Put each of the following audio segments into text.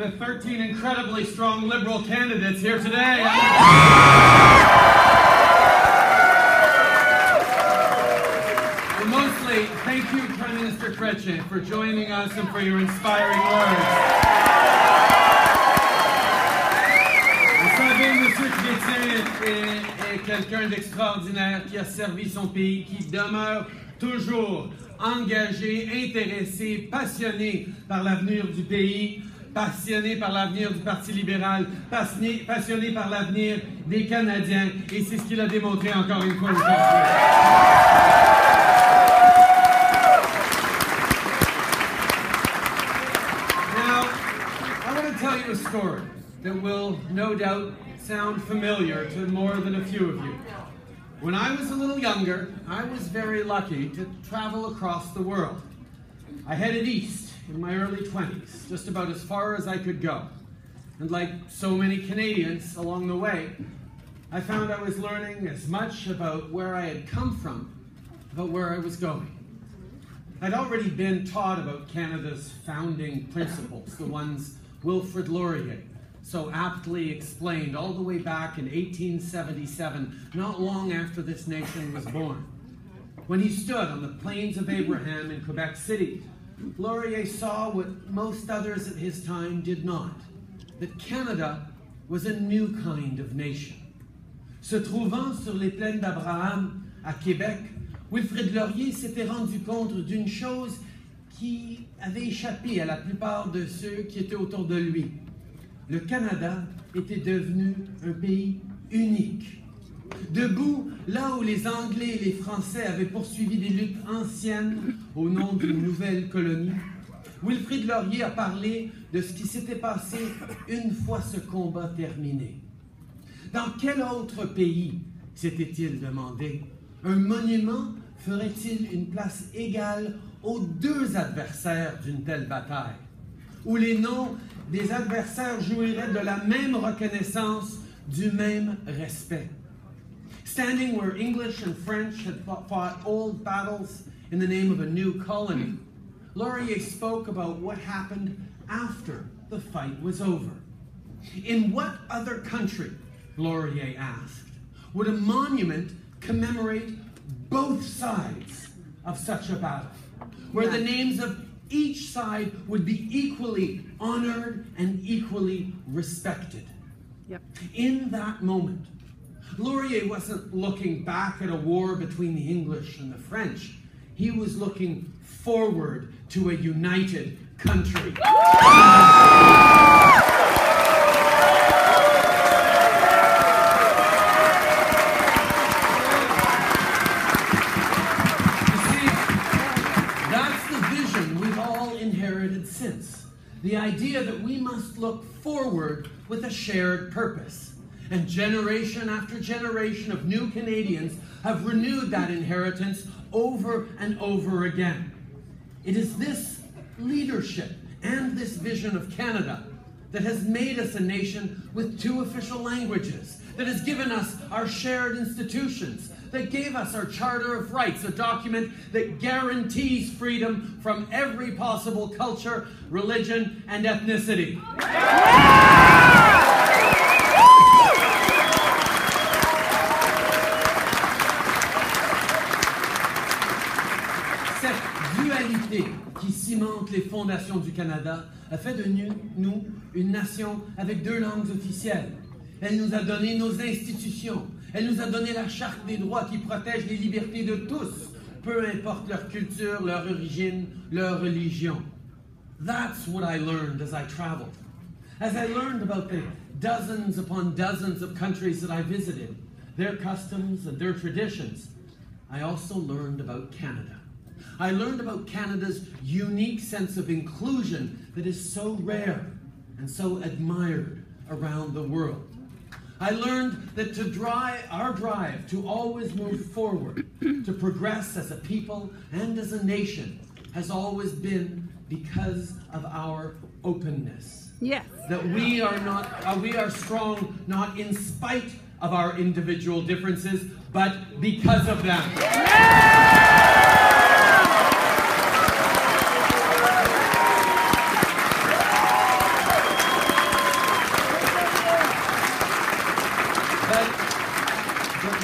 the 13 incredibly strong Liberal candidates here today. And mostly, thank you, Prime Minister Chrétien, for joining us and for your inspiring words. Vous savez, Monsieur Chrétien est quelqu'un d'extraordinaire qui a servi son pays, qui demeure toujours engagé, intéressé, passionné par l'avenir du pays, passionné par l'avenir du Parti libéral, passionné par l'avenir des Canadiens, et c'est ce qu'il a démontré encore une fois aujourd'hui. Now, I want to tell you a story that will no doubt sound familiar to more than a few of you. When I was a little younger, I was very lucky to travel across the world. I headed east in my early 20s, just about as far as I could go. And like so many Canadians along the way, I found I was learning as much about where I had come from, about where I was going. I'd already been taught about Canada's founding principles, the ones Wilfrid Laurier so aptly explained all the way back in 1877, not long after this nation was born. When he stood on the Plains of Abraham in Quebec City, Laurier saw what most others at his time did not, that Canada was a new kind of nation. Se trouvant sur les plaines d'Abraham à Québec, Wilfrid Laurier s'était rendu compte d'une chose qui avait échappé à la plupart de ceux qui étaient autour de lui. Le Canada était devenu un pays unique. Debout, là où les Anglais et les Français avaient poursuivi des luttes anciennes au nom d'une nouvelle colonie, Wilfrid Laurier a parlé de ce qui s'était passé une fois ce combat terminé. Dans quel autre pays, s'était-il demandé, un monument ferait-il une place égale aux deux adversaires d'une telle bataille, où les noms des adversaires jouiraient de la même reconnaissance, du même respect? Standing where English and French had fought old battles in the name of a new colony, Laurier spoke about what happened after the fight was over. In what other country, Laurier asked, would a monument commemorate both sides of such a battle, where the names of each side would be equally honored and equally respected? Yep. In that moment, Laurier wasn't looking back at a war between the English and the French. He was looking forward to a united country. The idea that we must look forward with a shared purpose. And generation after generation of new Canadians have renewed that inheritance over and over again. It is this leadership and this vision of Canada that has made us a nation with two official languages, that has given us our shared institutions, that gave us our Charter of Rights, a document that guarantees freedom from every possible culture, religion, and ethnicity. Cette dualité qui cimente les fondations du Canada a fait de nous une nation avec deux langues officielles. Elle nous a donné nos institutions. Elle nous a donné la Charte des droits qui protège les libertés de tous, peu importe leur culture, leur origine, leur religion. That's what I learned as I traveled. As I learned about the dozens upon dozens of countries that I visited, their customs and their traditions, I also learned about Canada. I learned about Canada's unique sense of inclusion that is so rare and so admired around the world. I learned that our drive to always move forward, to progress as a people and as a nation, has always been because of our openness. Yes. That we are strong not in spite of our individual differences, but because of them.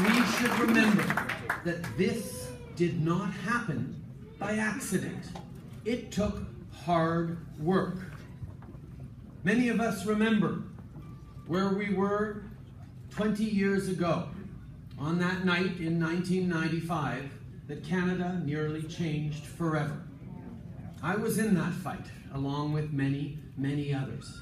we should remember that this did not happen by accident. It took hard work. Many of us remember where we were 20 years ago, on that night in 1995, that Canada nearly changed forever. I was in that fight, along with many, many others.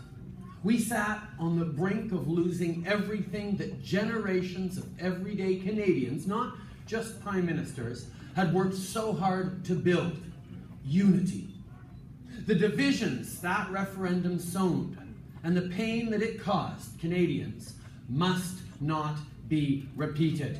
We sat on the brink of losing everything that generations of everyday Canadians, not just prime ministers, had worked so hard to build: unity. The divisions that referendum sown and the pain that it caused Canadians must not be repeated.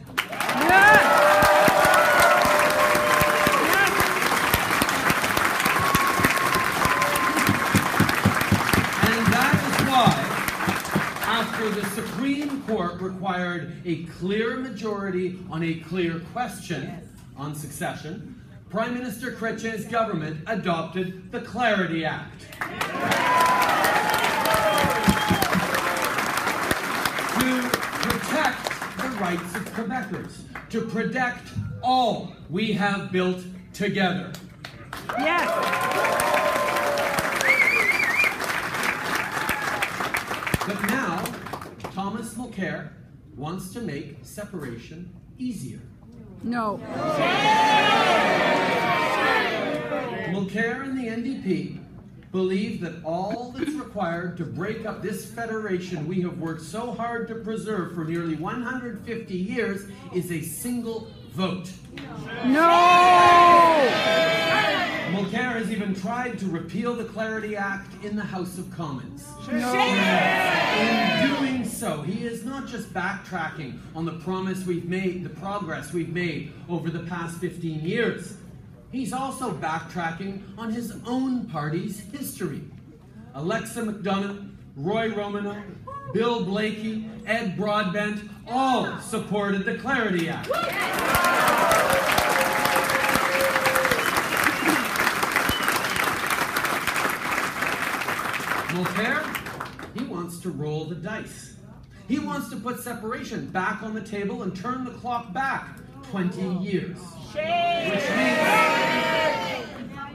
After the Supreme Court required a clear majority on a clear question on succession, Prime Minister Chrétien's government adopted the Clarity Act. To protect the rights of Quebecers, to protect all we have built together. Yes. But now, Thomas Mulcair wants to make separation easier. No. Mulcair and the NDP believe that all that's required to break up this federation we have worked so hard to preserve for nearly 150 years is a single vote. No! Mulcair has even tried to repeal the Clarity Act in the House of Commons. No. In doing so, he is not just backtracking on the promise we've made, the progress we've made over the past 15 years. He's also backtracking on his own party's history. Alexa McDonough, Roy Romanow, Bill Blakey, Ed Broadbent all supported the Clarity Act. Mulcair, he wants to roll the dice. He wants to put separation back on the table and turn the clock back 20 years.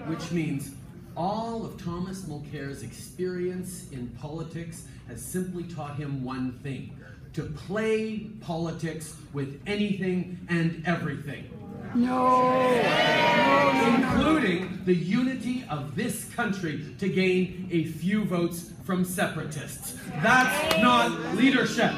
Which means all of Thomas Mulcair's experience in politics has simply taught him one thing: to play politics with anything and everything. No. Including the unity of this country to gain a few votes from separatists. That's not leadership.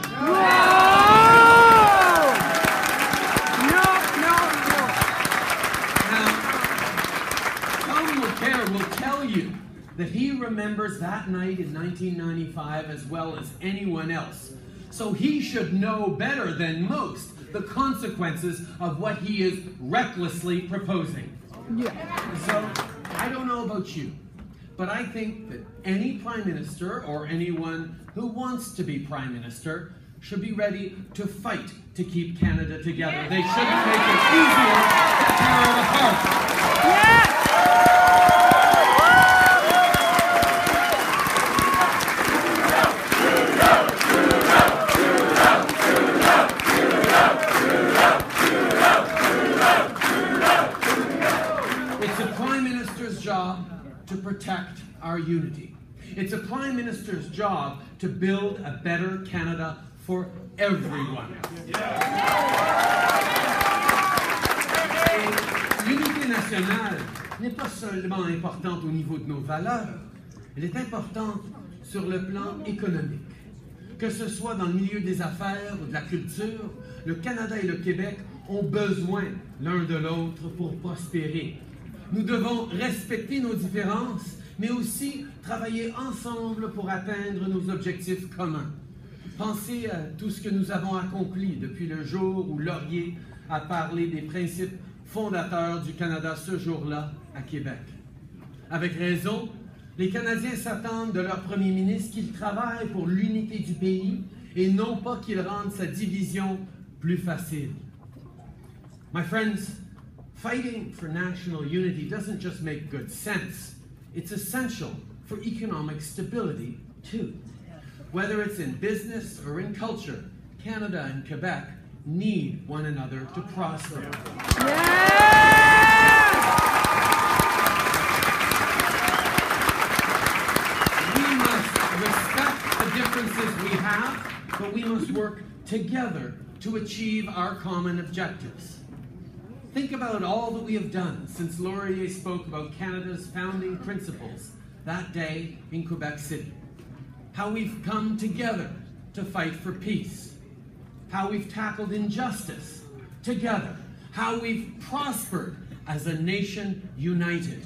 Will tell you that he remembers that night in 1995 as well as anyone else. So he should know better than most the consequences of what he is recklessly proposing. Yeah. So I don't know about you, but I think that any prime minister or anyone who wants to be prime minister should be ready to fight to keep Canada together. They shouldn't make it easier to tear it apart. Yes! To protect our unity. It's a prime minister's job to build a better Canada for everyone. L'unité nationale n'est pas seulement importante au niveau de nos valeurs, elle est importante sur le plan économique. Que ce soit dans le milieu des affaires ou de la culture, le Canada et le Québec ont besoin l'un de l'autre pour prospérer. Nous devons respecter nos différences, mais aussi travailler ensemble pour atteindre nos objectifs communs. Pensez à tout ce que nous avons accompli depuis le jour où Laurier a parlé des principes fondateurs du Canada ce jour-là à Québec. Avec raison, les Canadiens s'attendent de leur premier ministre qu'il travaille pour l'unité du pays et non pas qu'il rende sa division plus facile. My friends, fighting for national unity doesn't just make good sense, it's essential for economic stability too. Whether it's in business or in culture, Canada and Quebec need one another to prosper. We must respect the differences we have, but we must work together to achieve our common objectives. Think about all that we have done since Laurier spoke about Canada's founding principles that day in Quebec City. How we've come together to fight for peace. How we've tackled injustice together. How we've prospered as a nation united.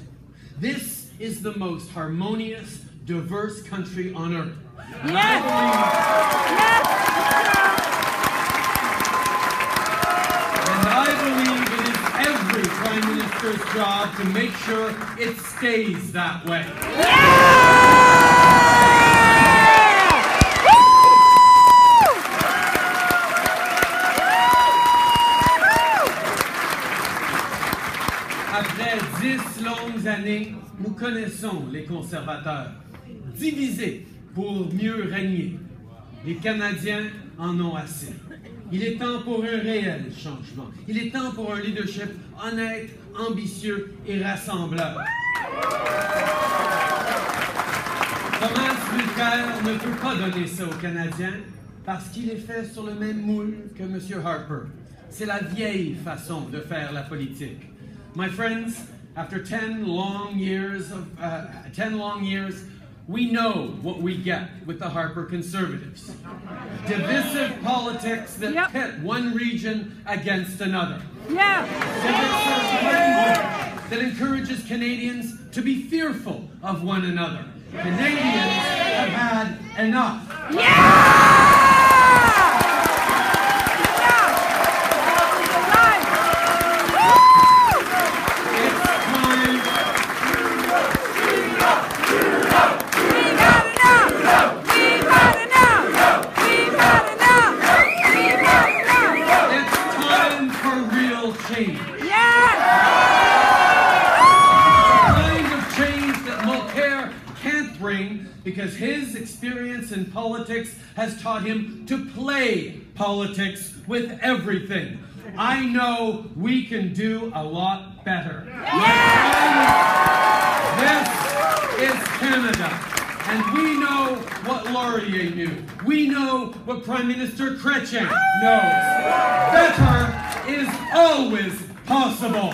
This is the most harmonious, diverse country on earth. Yes! And I believe it is every Prime Minister's job to make sure it stays that way. Après 10 longues années, nous connaissons les conservateurs. Divisés pour mieux régner. Les Canadiens en ont assez. Il est temps pour un réel changement. Il est temps pour un leadership honnête, ambitieux et rassembleur. Thomas Mulcair ne peut pas donner ça aux Canadiens parce qu'il est fait sur le même moule que M. Harper. C'est la vieille façon de faire la politique. My friends, after 10 long years, we know what we get with the Harper Conservatives. Divisive politics that pit one region against another. Divisive language that encourages Canadians to be fearful of one another. Canadians have had enough. Because his experience in politics has taught him to play politics with everything. I know we can do a lot better. This is Canada, and we know what Laurier knew. We know what Prime Minister Chrétien knows. Better is always possible.